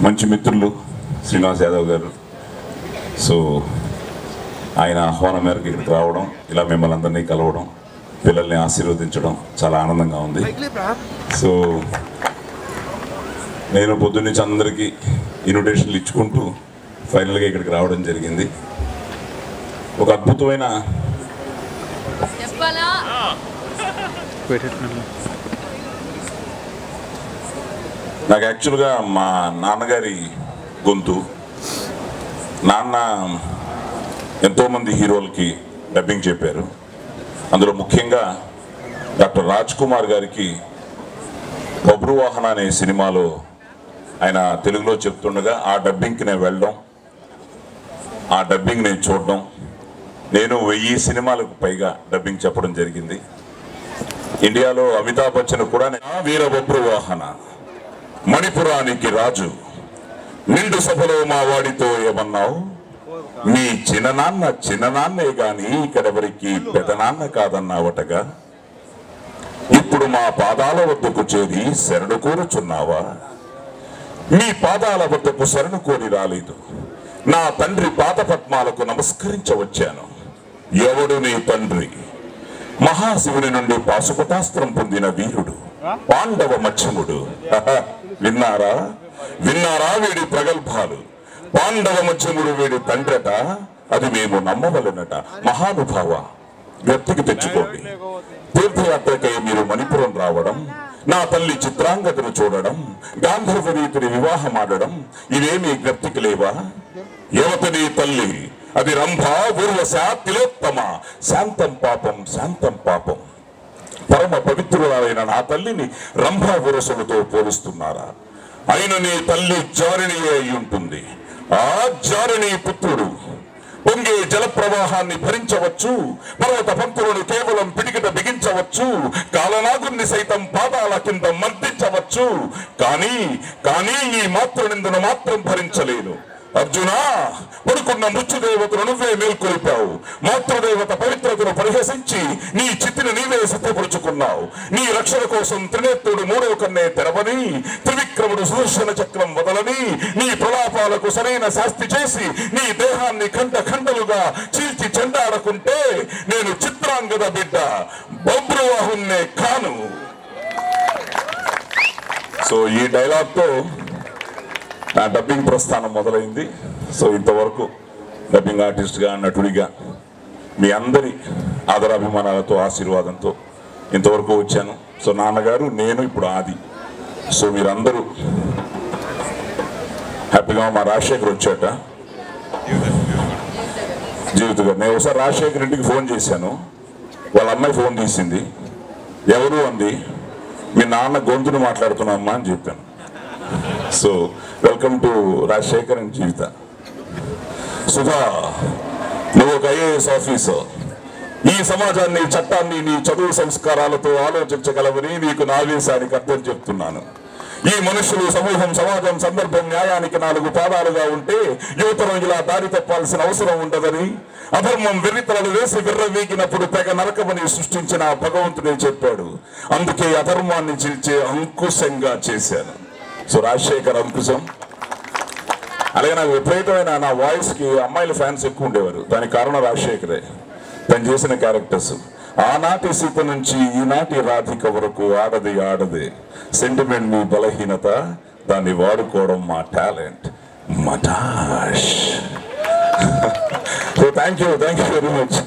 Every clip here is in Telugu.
మంచి మిత్రులు శ్రీనివాస్ యాదవ్ గారు. సో ఆయన ఆహ్వానం మేరకు ఇక్కడికి రావడం, ఇలా మిమ్మల్ని అందరినీ కలవడం, పిల్లల్ని ఆశీర్వదించడం చాలా ఆనందంగా ఉంది. సో నేను పొద్దున్నుంచి అందరికీ ఇన్విటేషన్లు ఇచ్చుకుంటూ ఫైనల్గా ఇక్కడికి రావడం జరిగింది. ఒక అద్భుతమైన నాకు యాక్చువల్గా మా నాన్నగారి గొంతు, నాన్న ఎంతోమంది హీరోలకి డబ్బింగ్ చెప్పారు. అందులో ముఖ్యంగా డాక్టర్ రాజ్ కుమార్ గారికి బబ్రువాహన అనే సినిమాలో ఆయన తెలుగులో చెప్తుండగా ఆ డబ్బింగ్కి నేను వెళ్ళడం, ఆ డబ్బింగ్ నేను చూడడం, నేను 1000 సినిమాలకు పైగా డబ్బింగ్ చెప్పడం జరిగింది. ఇండియాలో అమితాబ్ బచ్చన్ కూడా వీర బబ్రువాహన, మణిపురానికి రాజు, నిండు సభలో మా వాడితో ఏమన్నావు, మీ చిన్ననాన్నే గాని ఇక్కడెవరికి పెదనాన్న కాదన్నావటగా, ఇప్పుడు మా పాదాల వద్దకు చేరి శరణు కోరుచున్నావా, మీ పాదాల వద్దకు శరణు కోరి రాలేదు, నా తండ్రి పాదపద్మాలకు నమస్కరించవచ్చాను. ఎవడు నీ తండ్రి? మహాశివుని నుండి పాశుపతాస్త్రం పొందిన వీరుడు, పాండవ మత్స్యముడు. విన్నారా వీడి ప్రగల్భాలు? పాండవ మత్స్యముడు వీడి తండ్రట, అది మేము నమ్మవలనట. మహానుభావ, గట్టికి తెచ్చుకోండి. తీర్థయాత్రకై మీరు మణిపురం రావడం, నా తల్లి చిత్రాంగతను చూడడం, గాంధర్వ రీతిని వివాహమాడడం, ఇవేమీ జ్ఞప్తికి లేవా? యువతని తల్లి, అది రంభ, ఊర్వశ, తిలోత్తమ. శాంతం పాపం. పరమ పవిత్రురాలైన నా తల్లిని రంభ ఊరసులతో పోలుస్తున్నారా? అయిన నీ తల్లి జారిణి అయి ఉంటుంది. ఆ జారిణి పుత్రుడు పొంగే జల ప్రవాహాన్ని భరించవచ్చు, పర్వత పంక్తులను కేవలం పిడికిట బిగించవచ్చు, కాలనాగుని సైతం పాదాల కింద మర్దించవచ్చు. కానీ ఈ మాతృనిందను మాత్రం భరించలేను. అర్జునా, పడుకున్న మృత్యుదేవతను నువ్వే మేల్కొల్పావు. మాతృదేవత పవిత్రతను పరిహసించి నీ చిత్తిని నీవే సిద్ధపరుచుకున్నావు. నీ రక్షణ కోసం త్రినేత్రుడు 3వ కన్నే తెరవని, త్రివిక్రముడు సుదర్శన చక్రం వదలని, నీ ప్రలాపాలకు సరైన శాస్తి చేసి నీ దేహాన్ని ఖండలుగా చీల్చి చెండాడకుంటే నేను చిత్రాంగద బిడ్డ బబ్రువాహున్నే కాను. సో ఈ డైలాగ్తో నా డబ్బింగ్ ప్రస్థానం మొదలైంది. సో ఇంతవరకు డబ్బింగ్ ఆర్టిస్ట్గా, నటుడిగా మీ అందరి ఆదరాభిమానాలతో, ఆశీర్వాదంతో ఇంతవరకు వచ్చాను. సో నాన్నగారు, నేను ఇప్పుడు ఆది. సో మీరందరూ హ్యాపీగా. మా రాజశేఖర్ వచ్చాట, జీవిత గారు. నేను ఒకసారి రాజశేఖర్ ఇంటికి ఫోన్ చేశాను, వాళ్ళ అమ్మాయి ఫోన్ తీసింది. ఎవరు అంది, మీ నాన్న గొంతును మాట్లాడుతున్నామ్మా అని చెప్పాను. So welcome to Rajasekhar and Jeevitha. Sudha, నువ్వు ఒక ఐఏఎస్ ఆఫీసర్. ఈ సమాజాన్ని, చట్టాన్ని నీ చదువు సంస్కారాలతో ఆలోచించగలవని నీకు నా ఆవేశానికి అర్థం చెప్తున్నాను. ఈ మనుషులు, సమూహం, సమాజం, సందర్భం, న్యాయానికి 4 పాదాలుగా ఉంటే యువతరం ఇలా దారి తప్పాల్సిన అవసరం ఉండదని, అధర్మం వెర్రితలలు వేసి విర్రవీగినప్పుడు తెగ నరకమని సృష్టించిన భగవంతుడే చెప్పాడు. అందుకే అధర్మాన్ని చీల్చే అంకుశంగా చేశాను. సో రాజశేఖర్ అంకుశం. అలాగే నాకు విపరీతమైన నా వాయిస్కి అమ్మాయిల ఫ్యాన్స్ ఎక్కువ ఉండేవారు. దానికి కారణం రాజశేఖరే. తను చేసిన క్యారెక్టర్స్, ఆనాటి సీత నుంచి ఈనాటి రాధిక వరకు ఆడదే. సెంటిమెంట్ మీ బలహీనత, దాన్ని వాడుకోవడం మా టాలెంట్. మటాష్. So thank you very much.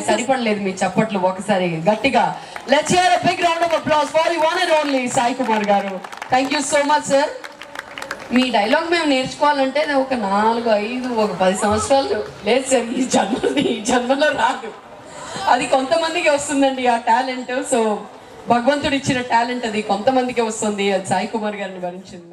సరిపడలేదు మీ చప్పట్లు ఒకసారి గట్టిగా. Let's hear a big round of applause for the one and only Sai Kumar garu. Thank you so much, sir. Me dialogue మేము నేర్చుకోవాలంటే ఒక 4, 5, ఒక 10 సంవత్సరాలు లేదు సార్. ఈ జన్మలో రాదు. అది కొంతమందికి వస్తుందండి ఆ టాలెంట్. సో భగవంతుడు ఇచ్చిన టాలెంట్ అది కొంతమందికి వస్తుంది. అది సాయి కుమార్ గారిని భరించింది.